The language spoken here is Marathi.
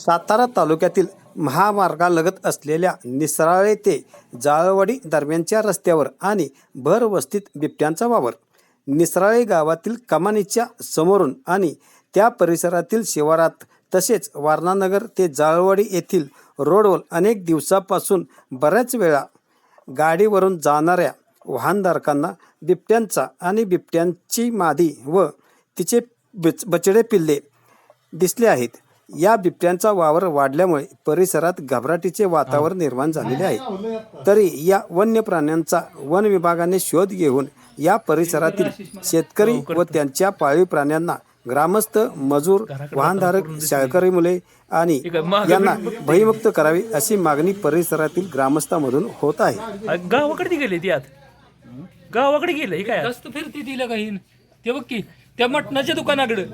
सातारा तालुक्यातील महामार्गालगत असलेल्या निसराळे ते जाळवाडी दरम्यानच्या रस्त्यावर आणि भर वस्तीत बिबट्यांचा वावर. निसराळे गावातील कमानीच्या समोरून आणि त्या परिसरातील शिवारात तसेच वारणानगर ते जाळवाडी येथील रोडवर अनेक दिवसापासून बऱ्याच वेळा गाडीवरून जाणाऱ्या वाहनधारकांना बिबट्यांचा आणि बिबट्यांची मादी व तिचे बछडे पिल्ले दिसले आहेत. या बिबट्यांचा वावर वाढल्यामुळे परिसरात घबराटीचे वातावरण निर्माण झालेले आहे. तरी या वन्य प्राण्यांचा वन विभागाने शोध घेऊन या परिसरातील शेतकरी व त्यांच्या पाळीव प्राण्यांना ग्रामस्थ, मजूर, वाहनधारक, शाळकरी मुले आणि यांना भयमुक्त करावे अशी मागणी परिसरातील ग्रामस्थांमधून होत आहे. गावाकडे गेले ती आत गावाकडे गेले काय जास्त फिरती तिला काही ते बघ की त्या मटणाच्या दुकानाकडे